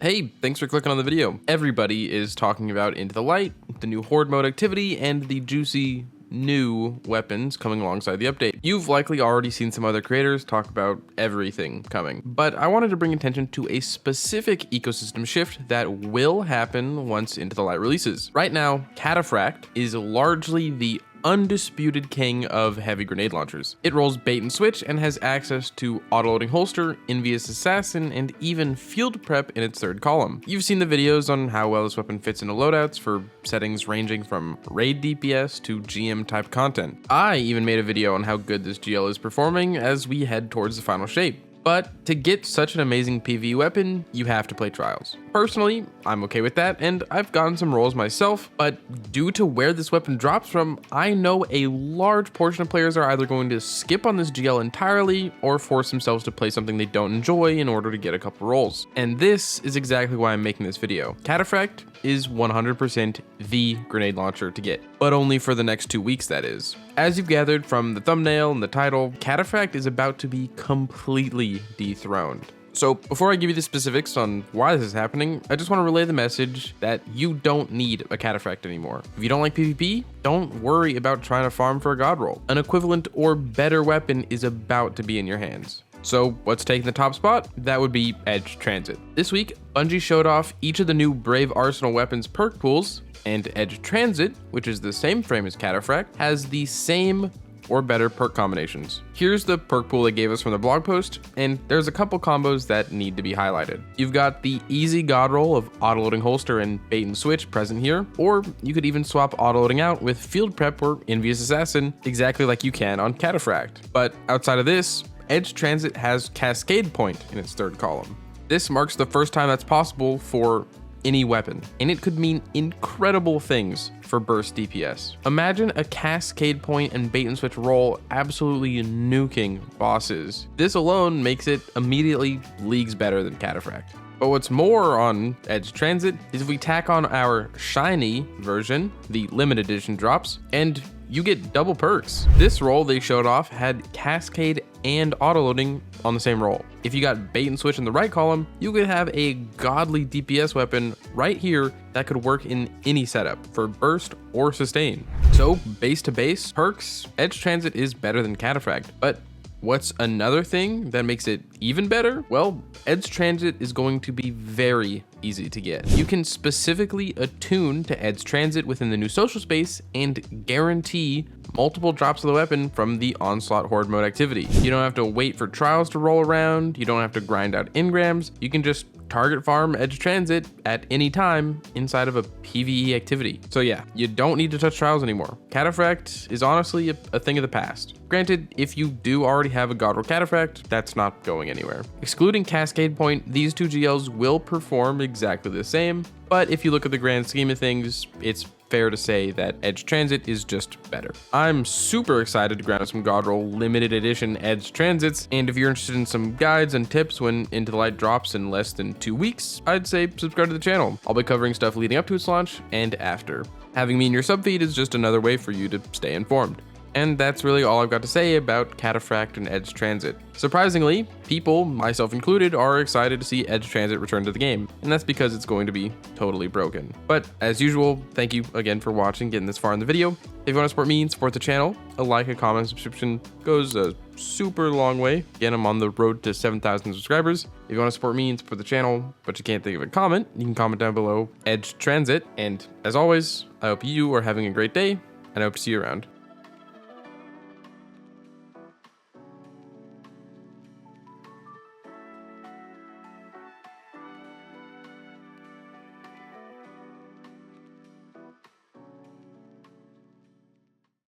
Hey, thanks for clicking on the video. Everybody is talking about Into the Light, the new Horde mode activity, and the juicy new weapons coming alongside the update. You've likely already seen some other creators talk about everything coming, but I wanted to bring attention to a specific ecosystem shift that will happen once Into the Light releases. Right now, Cataphract is largely the undisputed king of heavy grenade launchers. It rolls bait and switch and has access to auto-loading holster, envious assassin, and even field prep in its third column. You've seen the videos on how well this weapon fits into loadouts for settings ranging from raid DPS to GM type content. I even made a video on how good this GL is performing as we head towards the final shape. But to get such an amazing PvE weapon, you have to play trials. Personally, I'm okay with that, and I've gotten some rolls myself, but due to where this weapon drops from, I know a large portion of players are either going to skip on this GL entirely or force themselves to play something they don't enjoy in order to get a couple rolls. And this is exactly why I'm making this video. Cataphract is 100% the grenade launcher to get, but only for the next 2 weeks, that is. As you've gathered from the thumbnail and the title, Cataphract is about to be completely dethroned. So before I give you the specifics on why this is happening, I just want to relay the message that you don't need a Cataphract anymore. If you don't like PvP, don't worry about trying to farm for a god roll. An equivalent or better weapon is about to be in your hands. So what's taking the top spot? That would be Edge Transit. This week, Bungie showed off each of the new Brave Arsenal weapons perk pools, and Edge Transit, which is the same frame as Cataphract, has the same or better perk combinations. Here's the perk pool they gave us from the blog post, and there's a couple combos that need to be highlighted. You've got the easy god roll of auto-loading holster and bait and switch present here, or you could even swap auto-loading out with field prep or envious assassin exactly like you can on Cataphract. But outside of this, Edge Transit has Cascade Point in its third column. This marks the first time that's possible for any weapon, and it could mean incredible things for burst DPS. Imagine a Cascade Point and bait and switch roll absolutely nuking bosses. This alone makes it immediately leagues better than Cataphract. But what's more on Edge Transit is if we tack on our shiny version, the limited edition drops, and you get double perks. This roll they showed off had Cascade and autoloading on the same roll. If you got bait and switch in the right column, you could have a godly DPS weapon right here that could work in any setup for burst or sustain. So base to base perks, Edge Transit is better than Cataphract, but what's another thing that makes it even better? Well, Edge Transit is going to be very easy to get. You can specifically attune to Edge Transit within the new social space and guarantee multiple drops of the weapon from the Onslaught Horde mode activity. You don't have to wait for trials to roll around. You don't have to grind out engrams. You can just target farm Edge Transit at any time inside of a PvE activity. So yeah, you don't need to touch trials anymore. Cataphract is honestly a thing of the past. Granted, if you do already have a god roll Cataphract, that's not going anywhere. Excluding Cascade Point, these two GLs will perform exactly the same, but if you look at the grand scheme of things, it's fair to say that Edge Transit is just better. I'm super excited to grab some god roll limited edition Edge Transits, and if you're interested in some guides and tips when Into the Light drops in less than 2 weeks, I'd say subscribe to the channel. I'll be covering stuff leading up to its launch and after. Having me in your sub feed is just another way for you to stay informed. And that's really all I've got to say about Cataphract and Edge Transit. Surprisingly, people, myself included, are excited to see Edge Transit return to the game, and that's because it's going to be totally broken. But as usual, thank you again for watching, getting this far in the video. If you want to support me and support the channel, a like, a comment, subscription goes a super long way. Again, I'm on the road to 7,000 subscribers. If you want to support me and support the channel, but you can't think of a comment, you can comment down below Edge Transit. And as always, I hope you are having a great day, and I hope to see you around.